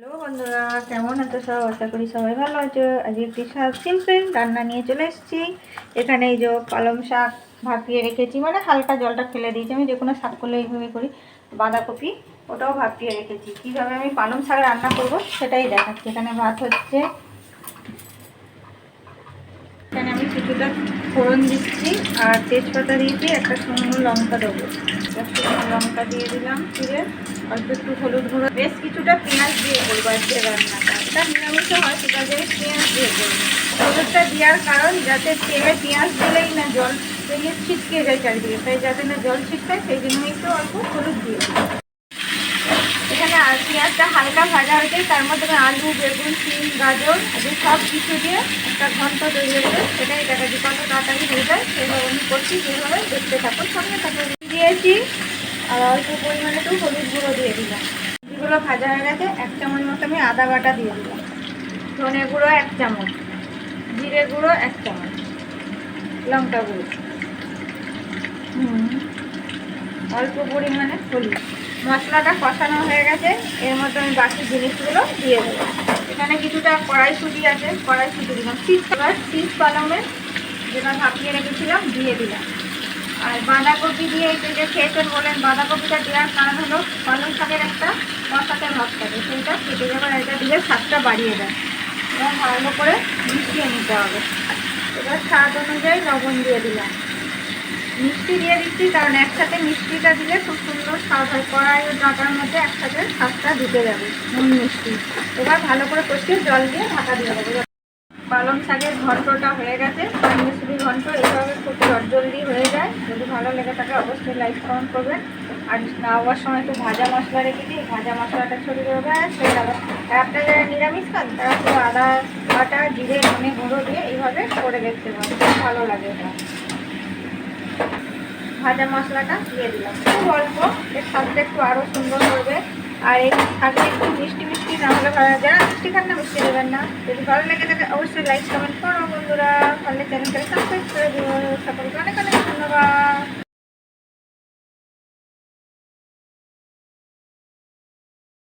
Hello বন্ধুরা, কেমন আছো সব? আশা করি সবাই ভালো আছো। আজকে একটি সিম্পল রান্না নিয়ে চলে এসেছি। এখানে এই যে পালং শাক ভাপিয়ে রেখেছি, মানে হালকা জলটা ফেলে দিয়েছি। আমি যে কোনো শাক করলে এইভাবে করি। বাঁধাকপি ওটাও ভাপিয়ে রেখেছি। কীভাবে আমি পালং শাক রান্না করব সেটাই দেখাচ্ছি। এখানে ভাত হচ্ছে, এখানে আমি কিছুটা ফোড়ন দিচ্ছি আর তেজপাতা দিয়েছি, একটা শুকনো লঙ্কা দেবো। একটা শুকনো লঙ্কা দিয়ে দিলাম চিড়ে, অল্প একটু হলুদ গুঁড়ো, বেশ কিছুটা পেঁয়াজ দিয়ে করবো আজকে রান্নাটা। এটা নিরামিষ হয়, সেটা দিয়ে পেঁয়াজ দিয়ে করবো। হলুদটা দেওয়ার কারণ যাতে তেলে পেঁয়াজ দিলেই না জল পেঁয়াজ ছিটকে যায় চারিদিকে, তাই যাতে না জল ছিটকায় সেই জন্য একটু অল্প হলুদ দিয়ে দিই। এখানে পেঁয়াজটা হালকা ভাজা হয়েছে, তার মধ্যে আলু, বেগুন, সিম, গাজর আদি সব কিছু দিয়ে একটা ঘন্ট তৈরি হয়েছে। সেটাই দেখাচ্ছি কত তাড়াতাড়ি হয়ে যায়, সেইভাবে আমি করছি। যেভাবে দেখতে থাকুন, সঙ্গে থাকুন। দিয়েছি আর অল্প পরিমাণে একটু হলুদ গুঁড়ো দিয়ে দিলাম। যেগুলো ভাজা হয়ে গেছে, 1 চামচ মতো আমি আদা বাটা দিয়ে দিলাম, ধনে গুঁড়ো 1 চামচ, জিরে গুঁড়ো 1 চামচ, লঙ্কা গুঁড়ো, অল্প পরিমাণে হলুদ। মশলাটা কষানো হয়ে গেছে, এর মধ্যে আমি বাকি জিনিসগুলো দিয়ে দেবো। এখানে কিছুটা কড়াইশুঁটি আছে, কড়াইশুঁটি দিলাম। শীষ পালংয়ের যেটা ভাপিয়ে রেখেছিলাম দিয়ে দিলাম। আর বাঁধাকপি দিয়ে এই যে খেয়েছেন বলেন, বাঁধাকপিটা দেওয়ার কারণ হলো পালং শাকের একটা কষাতে ভাব থাকে, সেইটা কেটে যাবার এটা দিলে স্বাদটা বাড়িয়ে দেয়। এবং ভালো করে মিশিয়ে নিতে হবে। এবার স্বাদ অনুযায়ী লবণ দিয়ে দিলাম, মিষ্টি দিয়ে দিচ্ছি, কারণ একসাথে মিষ্টিটা দিলে খুব সুন্দর স্বাদ হয়। কড়াই ও ডাঁটার মধ্যে একসাথে স্বাদটা ঢুকে যাবে, নুন মিষ্টি। এবার ভালো করে কষিয়ে জল দিয়ে ঢাকা দিয়ে দেবো। পালং শাকের ঘন্টটা হয়ে গেছে, পানমিশরি ঘন্ট। এইভাবে খুব জলদি হয়ে যায়। যদি ভালো লেগে থাকে অবশ্যই লাইক কমেন্ট করবেন। আর নামাবার সময় একটু ভাজা মশলা রেখেছি, ভাজা মশলাটা ছড়িয়ে দেবে। হয়ে গেল। আর আপনারা যারা নিরামিষ খান তারা একটু আদা বাটা, জিরে, ধনে গুঁড়ো দিয়ে এইভাবে করে দেখতে পারেন, খুব ভালো লাগে এটা। ভাজা মশলাটা দিয়ে দিলাম খুব অল্প, এর স্বাদটা একটু আরও সুন্দর করবে। আর এই শাকটা একটু মিষ্টি মিষ্টি না হলে ভালো, যারা মিষ্টি খান না মিষ্টি দেবেন না। যদি ভালো লেগে থাকে অবশ্যই লাইক কমেন্ট করো বন্ধুরা, পারলে চ্যানেলটাকে সাবস্ক্রাইব করে দিও। সকলকে অনেক